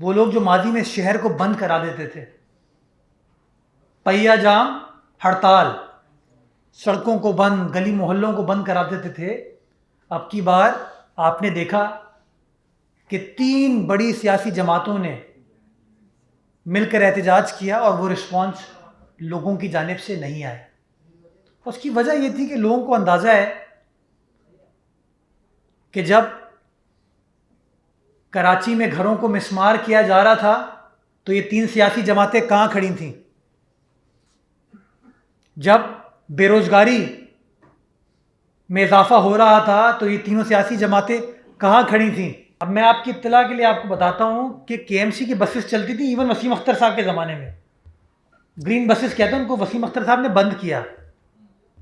वो लोग जो माजी में शहर को बंद करा देते थे, पहिया जाम, हड़ताल, सड़कों को बंद, गली मोहल्लों को बंद करा देते थे, अब की बार आपने देखा कि 3 बड़ी सियासी जमातों ने मिलकर एहतजाज किया और वो रिस्पॉन्स लोगों की जानिब से नहीं आया। उसकी वजह ये थी कि लोगों को अंदाज़ा है कि जब कराची में घरों को मिसमार किया जा रहा था तो ये 3 सियासी जमातें कहाँ खड़ी थीं? जब बेरोजगारी में इजाफा हो रहा था तो ये तीनों सियासी जमातें कहाँ खड़ी थीं? अब मैं आपकी इत्तला के लिए आपको बताता हूँ कि केएमसी की बसेस चलती थी इवन वसीम अख्तर साहब के ज़माने में। ग्रीन बसेस कहते हैं उनको, वसीम अख्तर साहब ने बंद किया,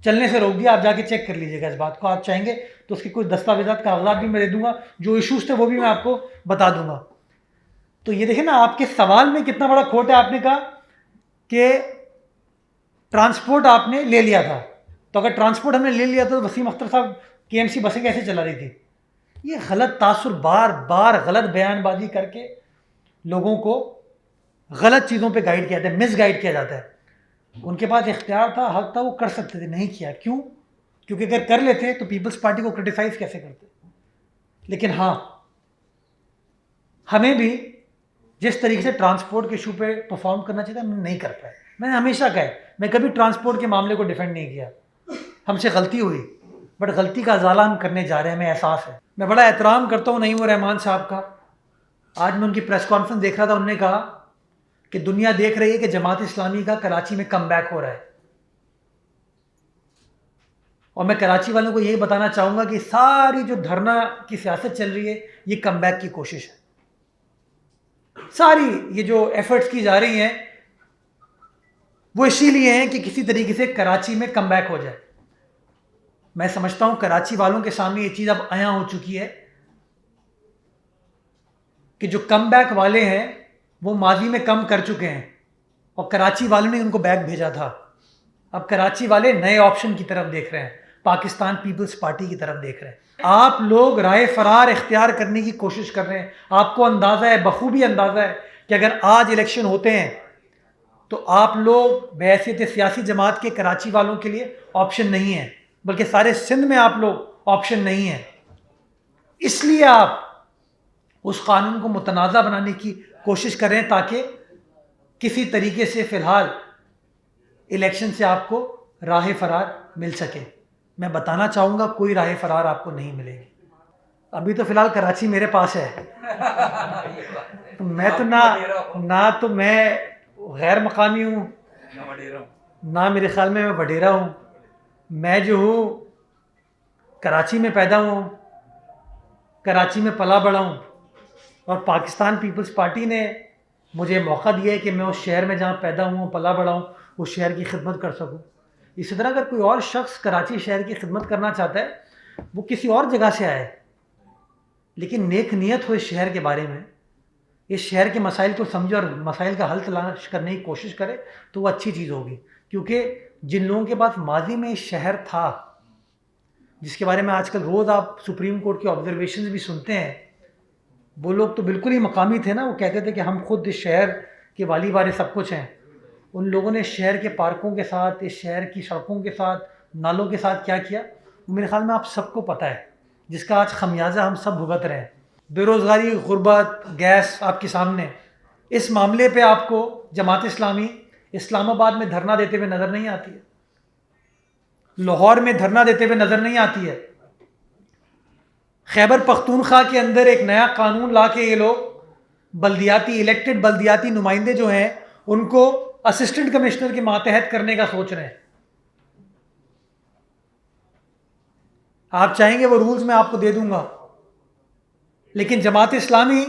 चलने से रोक दिया। आप जाके चेक कर लीजिएगा इस बात को, आप चाहेंगे तो उसके कुछ दस्तावेजात कागजात भी मैं दे दूंगा, जो इशूज़ थे वो भी मैं आपको बता दूंगा। तो ये देखें ना, आपके सवाल में कितना बड़ा खोट है। आपने कहा कि ट्रांसपोर्ट आपने ले लिया था, तो अगर ट्रांसपोर्ट हमने ले लिया था तो वसीम अख्तर साहब केएमसी बसें कैसे चला रही थी? ये गलत तासुर, बार बार गलत बयानबाजी करके लोगों को गलत चीज़ों पे गाइड किया जाता है, मिस गाइड किया जाता है। उनके पास इख्तियार था, हक था, वो कर सकते थे, नहीं किया। क्यों? क्योंकि अगर कर लेते तो पीपल्स पार्टी को क्रिटिसाइज कैसे करते। लेकिन हाँ, हमें भी जिस तरीके से ट्रांसपोर्ट के इशू पे परफॉर्म करना चाहिए था, हम नहीं कर पाए। मैंने हमेशा कहा है, मैं कभी ट्रांसपोर्ट के मामले को डिफेंड नहीं किया। हमसे गलती हुई, बट गलती का अजाला हम करने जा रहे हैं, हमें एहसास है। मैं बड़ा एहतराम करता हूँ नईम रहमान साहब का। आज मैं उनकी प्रेस कॉन्फ्रेंस देख रहा था, उन्होंने कहा कि दुनिया देख रही है कि जमात इस्लामी का कराची में कमबैक हो रहा है, और मैं कराची वालों को यही बताना चाहूँगा कि सारी जो धरना की सियासत चल रही है ये कमबैक की कोशिश है। सारी ये जो एफर्ट्स की जा रही हैं वो इसीलिए हैं कि किसी तरीके से कराची में कमबैक हो जाए। मैं समझता हूँ कराची वालों के सामने ये चीज़ अब आया हो चुकी है कि जो कमबैक वाले हैं वो माजी में कम कर चुके हैं और कराची वालों ने उनको बैक भेजा था। अब कराची वाले नए ऑप्शन की तरफ देख रहे हैं, पाकिस्तान पीपल्स पार्टी की तरफ देख रहे हैं। आप लोग राय फरार इख्तियार करने की कोशिश कर रहे हैं। आपको अंदाज़ा है, बखूबी अंदाज़ा है कि अगर आज इलेक्शन होते हैं तो आप लोग बहैसियत सियासी जमात के कराची वालों के लिए ऑप्शन नहीं है, बल्कि सारे सिंध में आप लोग ऑप्शन नहीं है। इसलिए आप उस कानून को मुतनाज़ा बनाने की कोशिश कर रहे हैं ताकि किसी तरीके से फ़िलहाल इलेक्शन से आपको राह फरार मिल सके। मैं बताना चाहूँगा कोई राह फरार आपको नहीं मिलेगी। अभी तो फ़िलहाल कराची मेरे पास है तो मैं तो ना तो मैं गैर मकामी हूँ, ना मेरे ख्याल में मैं वडेरा हूँ। मैं जो हूँ कराची में पैदा हूँ, कराची में पला बड़ा हूँ, और पाकिस्तान पीपल्स पार्टी ने मुझे मौका दिया है कि मैं उस शहर में जहाँ पैदा हूँ, पला बड़ा हूँ, उस शहर की खिदमत कर सकूँ। इसी तरह अगर कोई और शख्स कराची शहर की खिदमत करना चाहता है, वो किसी और जगह से आए, लेकिन नेक नियत हो इस शहर के बारे में, इस शहर के मसाइल को समझे और मसाइल का हल तलाश करने की कोशिश करे, तो वो अच्छी चीज़ होगी। क्योंकि जिन लोगों के पास माजी में शहर था, जिसके बारे में आजकल रोज़ आप सुप्रीम कोर्ट के ऑब्जर्वेशन भी सुनते हैं, वो लोग तो बिल्कुल ही मकामी थे ना। वो कहते थे कि हम खुद इस शहर के वाली वाले सब कुछ हैं। उन लोगों ने शहर के पार्कों के साथ, इस शहर की सड़कों के साथ, नालों के साथ क्या किया, वो मेरे ख्याल में आप सबको पता है, जिसका आज खमियाजा हम सब भुगत रहे हैं। बेरोज़गारी, गुर्बत, गैस आपके सामने। इस मामले पे आपको जमात इस्लामी इस्लामाबाद में धरना देते हुए नज़र नहीं आती है, लाहौर में धरना देते हुए नज़र नहीं आती है। खैबर पख्तूनख्वा के अंदर एक नया कानून ला के ये लोग बल्दियाती, इलेक्टेड बल्दियाती नुमाइंदे जो हैं उनको असिस्टेंट कमिश्नर के मातहत करने का सोच रहे हैं। आप चाहेंगे वो रूल्स मैं आपको दे दूंगा, लेकिन जमात इस्लामी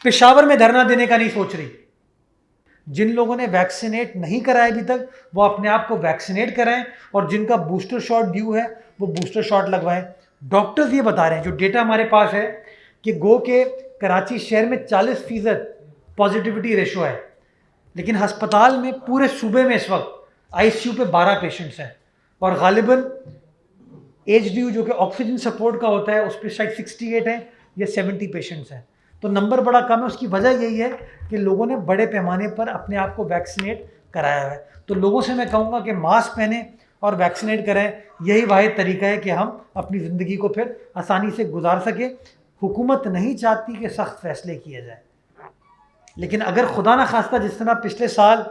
पेशावर में धरना देने का नहीं सोच रही। जिन लोगों ने वैक्सीनेट नहीं कराया अभी तक, वो अपने आप को वैक्सीनेट कराएं, और जिनका बूस्टर शॉट ड्यू है वो बूस्टर शॉट लगवाएं। डॉक्टर्स ये बता रहे हैं, जो डेटा हमारे पास है, कि गो के कराची शहर में 40% पॉजिटिविटी रेशो है, लेकिन हस्पताल में पूरे सूबे में इस वक्त आईसीयू पे 12 पेशेंट्स हैं, और गालिबन एचडीयू जो कि ऑक्सीजन सपोर्ट का होता है उस पर शायद 68 है या 70 पेशेंट्स हैं। तो नंबर बड़ा कम है। उसकी वजह यही है कि लोगों ने बड़े पैमाने पर अपने आप को वैक्सीनेट कराया है। तो लोगों से मैं कहूँगा कि मास्क पहने और वैक्सीनेट करें, यही वाहिद तरीका है कि हम अपनी ज़िंदगी को फिर आसानी से गुजार सकें। हुकूमत नहीं चाहती कि सख्त फैसले किए जाएँ, लेकिन अगर खुदा ना खास्ता जिस तरह पिछले साल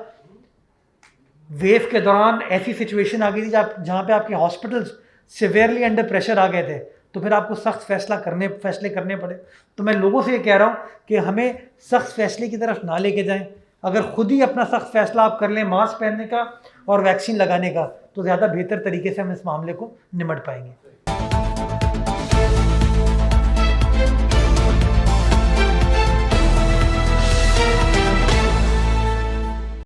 वेव के दौरान ऐसी सिचुएशन आ गई थी जहाँ पे आपके हॉस्पिटल्स सिवियरली अंडर प्रेशर आ गए थे, तो फिर आपको सख्त फैसले करने पड़े। तो मैं लोगों से ये कह रहा हूँ कि हमें सख्त फैसले की तरफ ना लेके जाएं। अगर खुद ही अपना सख्त फैसला आप कर लें मास्क पहनने का और वैक्सीन लगाने का, तो ज़्यादा बेहतर तरीके से हम इस मामले को निमट पाएंगे।